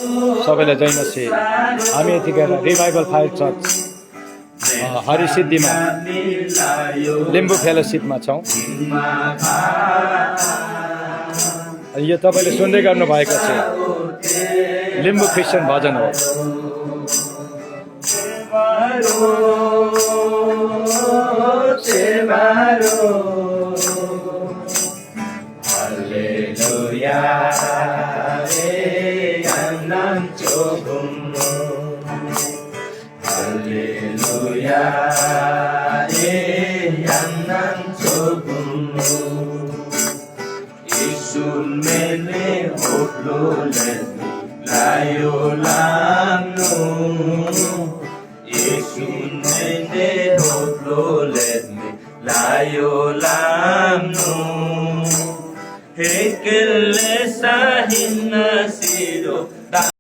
सबैलाई जय मसी। हामी यतिखेर रिभाइभल फायर चर्च हरिसिद्धिमा लिम्बू फेलोसिपमा छौँ। यो तपाईँले सुन्दै गर्नुभएको चाहिँ लिम्बू क्रिस्चियन भजन हो। Hekele sahin nasiro